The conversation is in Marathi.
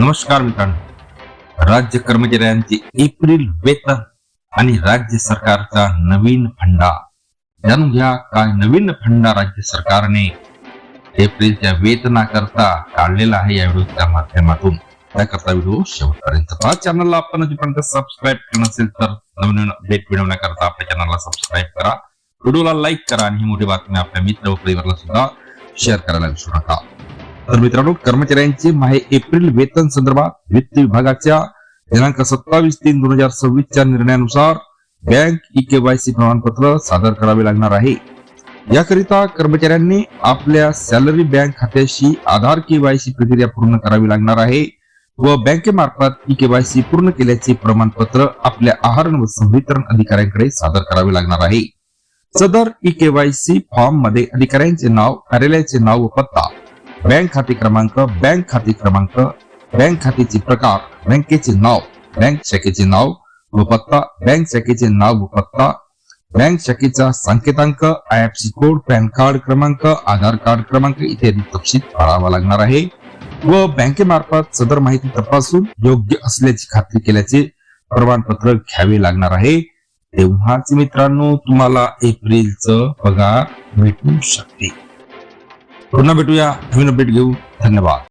नमस्कार मित्रांनो, राज्य कर्मचाऱ्यांचे एप्रिल वेतन आणि राज्य सरकारचा नवीन फंडा जाणून घ्या. काय नवीन फंडा राज्य सरकारने एप्रिलच्या वेतनाकरता काढलेला आहे या व्हिडिओच्या माध्यमातून. त्याकरता व्हिडिओ शेवटपर्यंत पहा. चॅनलला आपण अजूनपर्यंत सबस्क्राईब केलं नसेल तर नवीन अपडेट मिळवण्याकरता आपल्या चॅनलला सबस्क्राईब करा, व्हिडिओला लाईक करा आणि ही मोठी बातमी आपल्या मित्र व परिवाराला सुद्धा शेअर करायला विसरू नका. तर मित्रांनो, कर्मचाऱ्यांचे माहे एप्रिल वेतन संदर्भात वित्त विभागाच्या दिनांक 27/3/2026 च्या निर्णयानुसार बँक ई-केवायसी प्रमाणपत्र सादर करावे लागणार आहे. याकरिता कर्मचाऱ्यांनी आपल्या सॅलरी बँक खात्याशी आधार केवायसी प्रक्रिया पूर्ण करावी लागणार आहे व बँकेमार्फत ई-केवायसी पूर्ण केल्याचे प्रमाणपत्र आपल्या आहार व संवितरण अधिकाऱ्यांकडे सादर करावे लागणार आहे. सदर ई-केवायसी फॉर्म मध्ये अधिकाऱ्यांचे नाव, कार्यालयाचे नाव व पत्ता, बँक खाते क्रमांक, बँक खात्याचे प्रकार, बँकेचे नाव, बँक शाखेचे नाव व पत्ता, बँक शाखेचे नाव व पत्ता, बँक शाखेचा संकेतांक, आयएफएससी कोड, पॅन कार्ड क्रमांक, आधार कार्ड क्रमांक इत्यादी तपशील भरावा लागणार आहे व बँकेमार्फत सदर माहिती तपासून योग्य असल्याची खात्री केल्याचे प्रमाणपत्र घ्यावे लागणार आहे. तेव्हाच मित्रांनो तुम्हाला एप्रिलचं पगार भेटू शकते. पुन्हा भेटूया, नवीन अपडेट घेऊ. धन्यवाद.